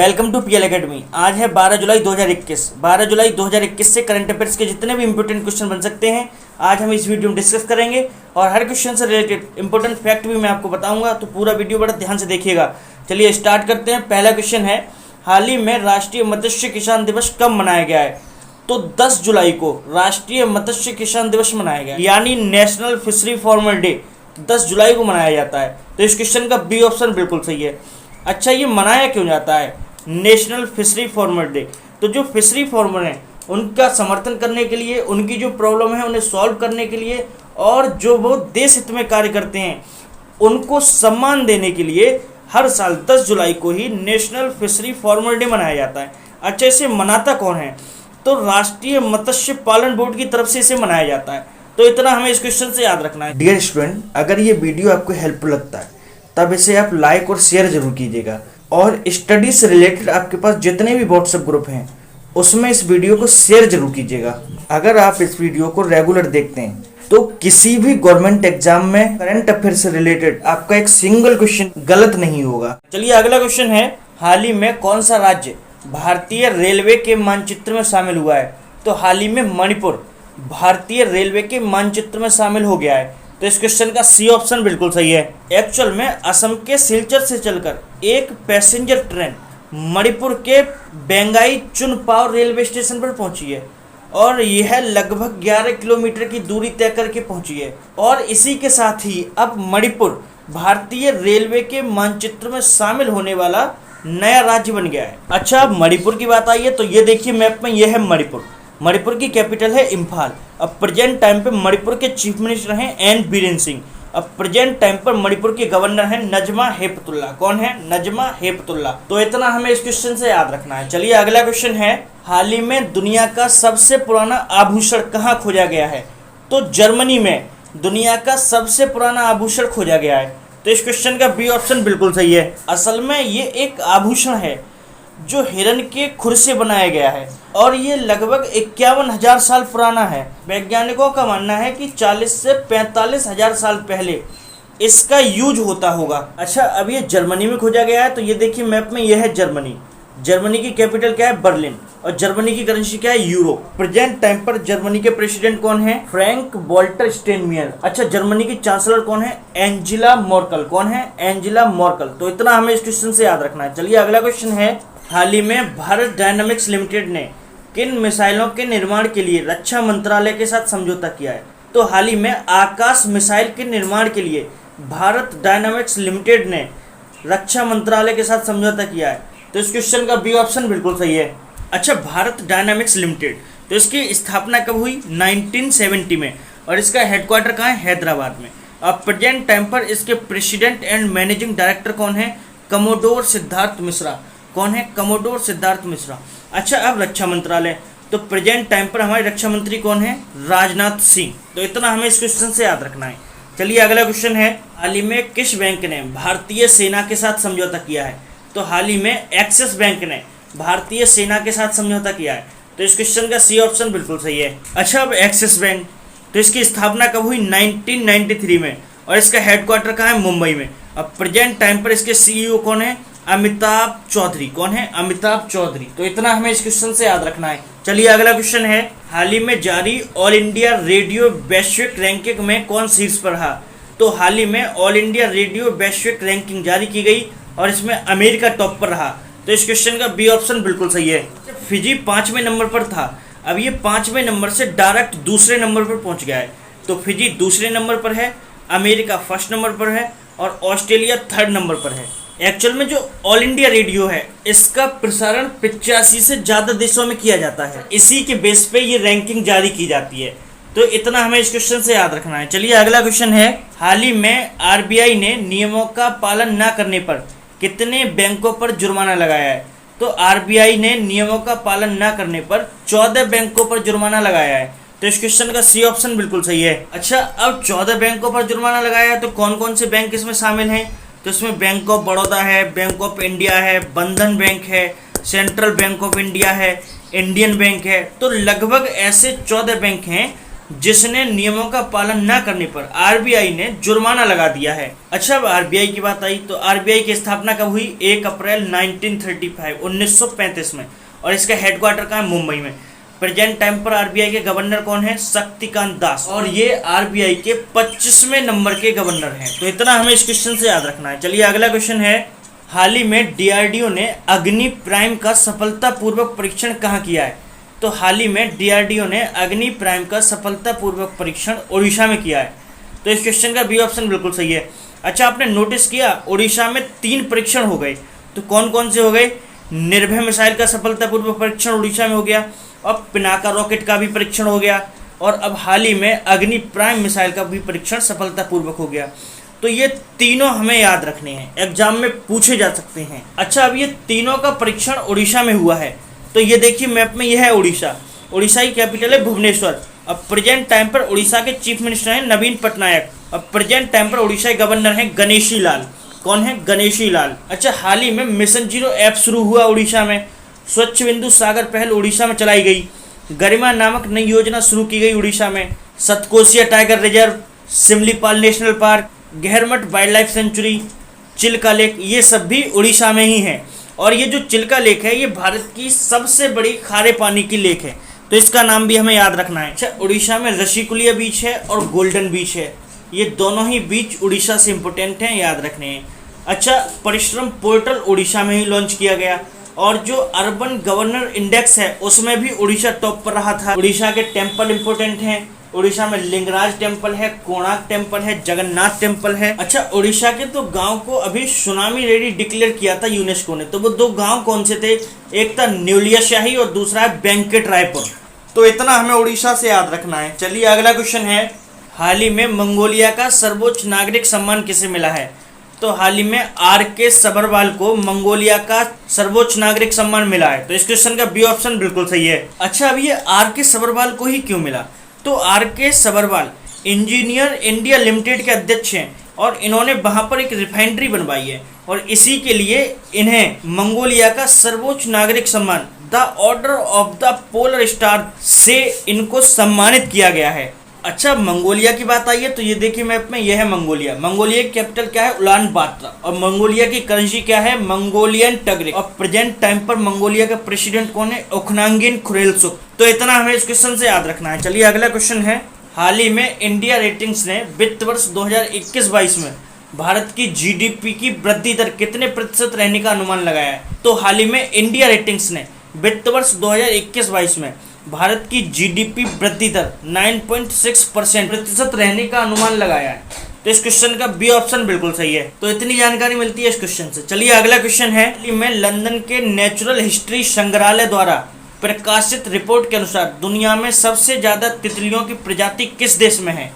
Welcome to PL academy. आज है 12 जुलाई 2021। 12 जुलाई 2021 से करंट अफेयर्स के जितने भी इंपॉर्टेंट क्वेश्चन बन सकते हैं आज हम इस वीडियो में डिस्कस करेंगे और हर क्वेश्चन से रिलेटेड इंपॉर्टेंट फैक्ट भी मैं आपको बताऊंगा, तो पूरा वीडियो बड़ा ध्यान से देखिएगा। चलिए स्टार्ट करते हैं। पहला क्वेश्चन है, हाल ही में राष्ट्रीय मत्स्य किसान दिवस कब मनाया गया है? तो 10 जुलाई को राष्ट्रीय मत्स्य किसान दिवस मनाया गया, यानी नेशनल फिशरी फार्मर डे 10 जुलाई को मनाया जाता है। तो इस क्वेश्चन का बी ऑप्शन बिल्कुल सही है। अच्छा, ये मनाया क्यों जाता है नेशनल फिशरी फार्मर डे? तो जो फिशरी फार्मर हैं उनका समर्थन करने के लिए, उनकी जो प्रॉब्लम है उन्हें सॉल्व करने के लिए, और जो वो देश हित में कार्य करते हैं उनको सम्मान देने के लिए हर साल 10 जुलाई को ही नेशनल फिशरी फार्मर डे मनाया जाता है। अच्छा, इसे मनाता कौन है? तो राष्ट्रीय मत्स्य पालन बोर्ड की तरफ से इसे मनाया जाता है। तो इतना हमें इस क्वेश्चन से याद रखना है। डियर स्टूडेंट, अगर ये वीडियो आपको हेल्पफुल लगता है तब इसे आप लाइक और शेयर जरूर कीजिएगा, और स्टडी से रिलेटेड आपके पास जितने भी व्हाट्सएप ग्रुप हैं उसमें इस वीडियो को शेयर जरूर कीजिएगा। अगर आप इस वीडियो को रेगुलर देखते हैं तो किसी भी गवर्नमेंट एग्जाम में करंट अफेयर से रिलेटेड आपका एक सिंगल क्वेश्चन गलत नहीं होगा। चलिए अगला क्वेश्चन है, हाल ही में कौन सा राज्य भारतीय रेलवे के मानचित्र में शामिल हुआ है? तो हाल ही में मणिपुर भारतीय रेलवे के मानचित्र में शामिल हो गया है। तो इस क्वेश्चन का सी ऑप्शन बिल्कुल सही है। एक्चुअल में असम के सिलचर से चलकर एक पैसेंजर ट्रेन मणिपुर के बेंगाई चुनपाव रेलवे स्टेशन पर पहुंची है, और यह लगभग 11 किलोमीटर की दूरी तय करके पहुंची है, और इसी के साथ ही अब मणिपुर भारतीय रेलवे के मानचित्र में शामिल होने वाला नया राज्य बन गया है। अच्छा, अब मणिपुर की बात आई है तो ये देखिए मैप में, यह है मणिपुर। मणिपुर की कैपिटल है इम्फाल। अब प्रेजेंट टाइम पे मणिपुर के चीफ मिनिस्टर हैं एन बीरेन सिंह। अब प्रेजेंट टाइम पर मणिपुर के गवर्नर हैं नजमा हेपतुल्ला। कौन है? नजमा हेपतुल्ला। तो इतना हमें इस क्वेश्चन से याद रखना है। चलिए अगला क्वेश्चन है, हाल ही में दुनिया का सबसे पुराना आभूषण कहाँ खोजा गया है? तो जर्मनी में दुनिया का सबसे पुराना आभूषण खोजा गया है। तो इस क्वेश्चन का बी ऑप्शन बिल्कुल सही है। असल में ये एक आभूषण है जो हिरण के खुर से बनाया गया है, और ये लगभग 51,000 साल पुराना है। वैज्ञानिकों का मानना है कि 40 से 45,000 साल पहले इसका यूज होता होगा। अच्छा, अब ये जर्मनी में खोजा गया है, तो ये देखिए मैप में, यह है जर्मनी। जर्मनी की कैपिटल क्या है? बर्लिन। और जर्मनी की करेंसी क्या है? यूरो। प्रेजेंट टाइम पर जर्मनी के प्रेसिडेंट कौन है? Frank Walter Steinmeier. अच्छा, जर्मनी की चांसलर कौन है? Angela Merkel. कौन है? Angela Merkel. तो इतना हमें इस क्वेश्चन से याद रखना है। चलिए अगला क्वेश्चन है, हाल ही में भारत डायनामिक्स लिमिटेड ने किन मिसाइलों के निर्माण के लिए रक्षा मंत्रालय के साथ समझौता किया है? तो हाल ही में आकाश मिसाइल के निर्माण के लिए भारत डायनामिक्स लिमिटेड ने रक्षा मंत्रालय के साथ समझौता किया है। तो इस क्वेश्चन का बी ऑप्शन बिल्कुल सही है। अच्छा, भारत डायनामिक्स लिमिटेड, तो इसकी स्थापना कब हुई? 1970 में, और इसका हेडक्वार्टर कहाँ है? हैदराबाद में। अब प्रेजेंट टाइम पर इसके प्रेसिडेंट एंड मैनेजिंग डायरेक्टर कौन है? कमोडोर सिद्धार्थ मिश्रा। कौन है? कमोडोर सिद्धार्थ मिश्रा। अच्छा, अब रक्षा मंत्रालय, तो प्रेजेंट टाइम पर हमारे रक्षा मंत्री कौन है? राजनाथ सिंह। तो इतना हमें इस क्वेश्चन से याद रखना है। चलिए अगला क्वेश्चन है, हाल ही में किस बैंक ने भारतीय सेना के साथ समझौता किया है? तो हाल ही में एक्सिस बैंक ने भारतीय सेना के साथ समझौता किया है। तो इस क्वेश्चन का सी ऑप्शन बिल्कुल सही है। अच्छा, अब एक्सिस बैंक, तो इसकी स्थापना कब हुई? 1993 में, और इसका हेडक्वार्टर कहाँ है? मुंबई में। अब प्रेजेंट टाइम पर इसके सीईओ कौन है? अमिताभ चौधरी। कौन है? अमिताभ चौधरी। तो इतना हमें इस क्वेश्चन से याद रखना है। चलिए अगला क्वेश्चन है, हाल ही में जारी ऑल इंडिया रेडियो वैश्विक रैंकिंग में कौन शीर्ष पर रहा? तो हाल ही में ऑल इंडिया रेडियो वैश्विक रैंकिंग जारी की गई, और इसमें अमेरिका टॉप पर रहा। तो इस क्वेश्चन का बी ऑप्शन बिल्कुल सही है। फिजी 5वें नंबर पर था, अब ये 5वें नंबर से डायरेक्ट दूसरे नंबर पर पहुंच गया है। तो फिजी दूसरे नंबर पर है, अमेरिका फर्स्ट नंबर पर है, और ऑस्ट्रेलिया थर्ड नंबर पर है। एक्चुअल में जो ऑल इंडिया रेडियो है इसका प्रसारण 85 से ज़्यादा देशों में किया जाता है, इसी के बेस पे ये रैंकिंग जारी की जाती है। तो इतना हमें इस क्वेश्चन से याद रखना है। चलिए अगला क्वेश्चन है, हाल ही में आरबीआई ने नियमों का पालन न करने पर कितने बैंकों पर जुर्माना लगाया है? तो आरबीआई ने नियमों का पालन न करने पर 14 बैंकों पर जुर्माना लगाया है। तो इस क्वेश्चन का सी ऑप्शन बिल्कुल सही है। अच्छा, अब 14 बैंकों पर जुर्माना लगाया है, तो कौन कौन से बैंक इसमें शामिल हैं? तो इसमें बैंक ऑफ बड़ौदा है, बैंक ऑफ इंडिया है, बंधन बैंक है, सेंट्रल बैंक ऑफ इंडिया है, इंडियन बैंक है। तो लगभग ऐसे 14 बैंक हैं जिसने नियमों का पालन न करने पर आरबीआई ने जुर्माना लगा दिया है। अच्छा, अब आरबीआई की बात आई तो आरबीआई की स्थापना कब हुई? 1 अप्रैल 1935 में, और इसका हेडक्वार्टर कहाँ है? मुंबई में। प्रेजेंट टाइम पर आरबीआई के गवर्नर कौन है? शक्तिकांत दास, और ये आरबीआई के 25वें नंबर के गवर्नर हैं। तो इतना हमें इस क्वेश्चन से याद रखना है। चलिए अगला क्वेश्चन है, हाल ही में डीआरडीओ ने अग्नि प्राइम का सफलतापूर्वक परीक्षण कहाँ किया है? तो हाल ही में डीआरडीओ ने अग्नि प्राइम का सफलतापूर्वक परीक्षण ओडिशा में किया है। तो इस क्वेश्चन का बी ऑप्शन बिल्कुल सही है। अच्छा, आपने नोटिस किया ओडिशा में 3 परीक्षण हो गए, तो कौन कौन से हो गए? निर्भय मिसाइल का सफलतापूर्वक परीक्षण ओडिशा में हो गया, और पिनाका रॉकेट का भी परीक्षण हो गया, और अब हाल ही में अग्नि प्राइम मिसाइल का भी परीक्षण सफलतापूर्वक हो गया। तो ये तीनों हमें याद रखने हैं, एग्जाम में पूछे जा सकते हैं। अच्छा, अब ये तीनों का परीक्षण ओडिशा में हुआ है, तो ये देखिए मैप में यह है ओडिशा। ओडिशा की कैपिटल है भुवनेश्वर। अब प्रेजेंट टाइम पर ओडिशा के चीफ मिनिस्टर हैं नवीन पटनायक। अब प्रेजेंट टाइम पर ओडिशा के गवर्नर हैं गणेशी लाल। कौन है? गणेशी लाल। अच्छा, हाल ही में मिशन 0 ऐप शुरू हुआ ओडिशा में। स्वच्छ बिंदु सागर पहल ओडिशा में चलाई गई। गरिमा नामक नई योजना शुरू की गई ओडिशा में। Satkosia tiger reserve, Simlipal national park, Gahirmatha wildlife sanctuary, Chilka lake, ये सब भी उड़ीसा में ही हैं। और ये जो चिल्का लेक है ये भारत की सबसे बड़ी खारे पानी की लेक है, तो इसका नाम भी हमें याद रखना है। अच्छा, उड़ीसा में ऋषिकुलिया बीच है और गोल्डन बीच है, ये दोनों ही बीच उड़ीसा से इम्पोर्टेंट हैं, याद रखने हैं। अच्छा, परिश्रम पोर्टल उड़ीसा में ही लॉन्च किया गया, और जो अर्बन गवर्नर इंडेक्स है उसमें भी उड़ीसा टॉप पर रहा था। उड़ीसा के टेम्पल इंपोर्टेंट हैं। उड़ीसा में लिंगराज टेम्पल है, कोणार्क टेम्पल है, जगन्नाथ टेम्पल है। अच्छा, उड़ीसा के तो गांव को अभी सुनामी रेडी डिक्लेयर किया था यूनेस्को ने, तो वो 2 गांव कौन से थे? एक था न्यूलिया शाही और दूसरा है वेंकट रायपुर। तो इतना हमें उड़ीसा से याद रखना है। चलिए अगला क्वेश्चन है, हाल ही में मंगोलिया का सर्वोच्च नागरिक सम्मान किसे मिला है? तो हाल ही में आर.के. सबरवाल को मंगोलिया का सर्वोच्च नागरिक सम्मान मिला है। तो इस क्वेश्चन का बी ऑप्शन बिल्कुल सही है। अच्छा, अब ये आर.के. सबरवाल को ही क्यों मिला? तो R K. Sabharwal engineer India limited के अध्यक्ष हैं, और इन्होंने वहाँ पर एक रिफाइनरी बनवाई है, और इसी के लिए इन्हें मंगोलिया का सर्वोच्च नागरिक सम्मान the order of the polar star से इनको सम्मानित किया गया है। अच्छा, मंगोलिया की बात आई है तो ये देखिए मैप में, यह है मंगोलिया। मंगोलिया की कैपिटल क्या है? उलान बातर। और मंगोलिया की करेंसी क्या है? मंगोलियन टगरिक। और प्रेजेंट टाइम पर मंगोलिया का प्रेसिडेंट कौन है? ओखनागिन खुरेलसुख। तो इतना हमें इस क्वेश्चन से याद रखना है। चलिए अगला क्वेश्चन है, हाल ही में इंडिया रेटिंग्स ने वित्त वर्ष 2021-22 में भारत की जीडीपी की वृद्धि दर कितने प्रतिशत रहने का अनुमान लगाया है? तो हाल ही में इंडिया रेटिंग्स ने वित्त वर्ष 2021-22 में भारत की जीडीपी वृद्धि दर 9.6% प्रतिशत रहने का अनुमान लगाया है। तो इस क्वेश्चन का बी ऑप्शन बिल्कुल सही है। तो इतनी जानकारी मिलती है इस क्वेश्चन से। चलिए अगला क्वेश्चन है, में लंदन के नेचुरल हिस्ट्री संग्रहालय द्वारा प्रकाशित रिपोर्ट के अनुसार दुनिया में सबसे ज्यादा तितलियों की प्रजाति किस देश में है?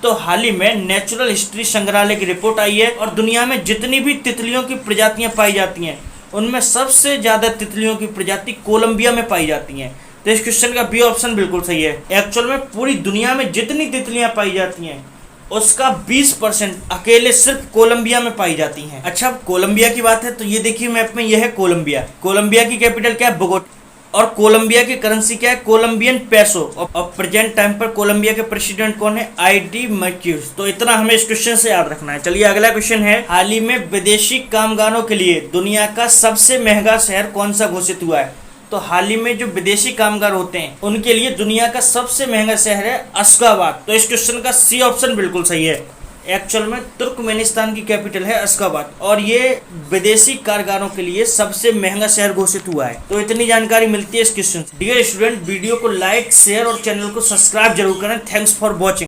तो हाल ही में नेचुरल हिस्ट्री संग्रहालय की रिपोर्ट आई है, और दुनिया में जितनी भी तितलियों की प्रजातियां पाई जाती हैं उनमें सबसे ज्यादा तितलियों की प्रजाति कोलंबिया में पाई जाती हैं। तो इस क्वेश्चन का बी ऑप्शन बिल्कुल सही है। एक्चुअल में पूरी दुनिया में जितनी तितलियां पाई जाती हैं उसका 20% अकेले सिर्फ कोलंबिया में पाई जाती हैं। अच्छा, कोलंबिया की बात है तो ये देखिए मैप में, यह है कोलंबिया। कोलंबिया की कैपिटल क्या है? बोगोटा। और कोलंबिया की करेंसी क्या है? Colombian peso. और प्रेजेंट टाइम पर कोलंबिया के प्रेसिडेंट कौन है? आई.डी. मर्क्यूस। तो इतना हमें इस क्वेश्चन से याद रखना है। चलिए अगला क्वेश्चन है, हाल ही में विदेशी कामगारों के लिए दुनिया का सबसे महंगा शहर कौन सा घोषित हुआ है? तो हाल ही में जो विदेशी कामगार होते हैं उनके लिए दुनिया का सबसे महंगा शहर है अशगाबाद। तो इस क्वेश्चन का सी ऑप्शन बिल्कुल सही है। एक्चुअल में तुर्कमेनिस्तान की कैपिटल है अशगाबाद, और ये विदेशी कामगारों के लिए सबसे महंगा शहर घोषित हुआ है। तो इतनी जानकारी मिलती है इस क्वेश्चन से। डियर स्टूडेंट, वीडियो को लाइक, शेयर और चैनल को सब्सक्राइब जरूर करें। Thanks for watching.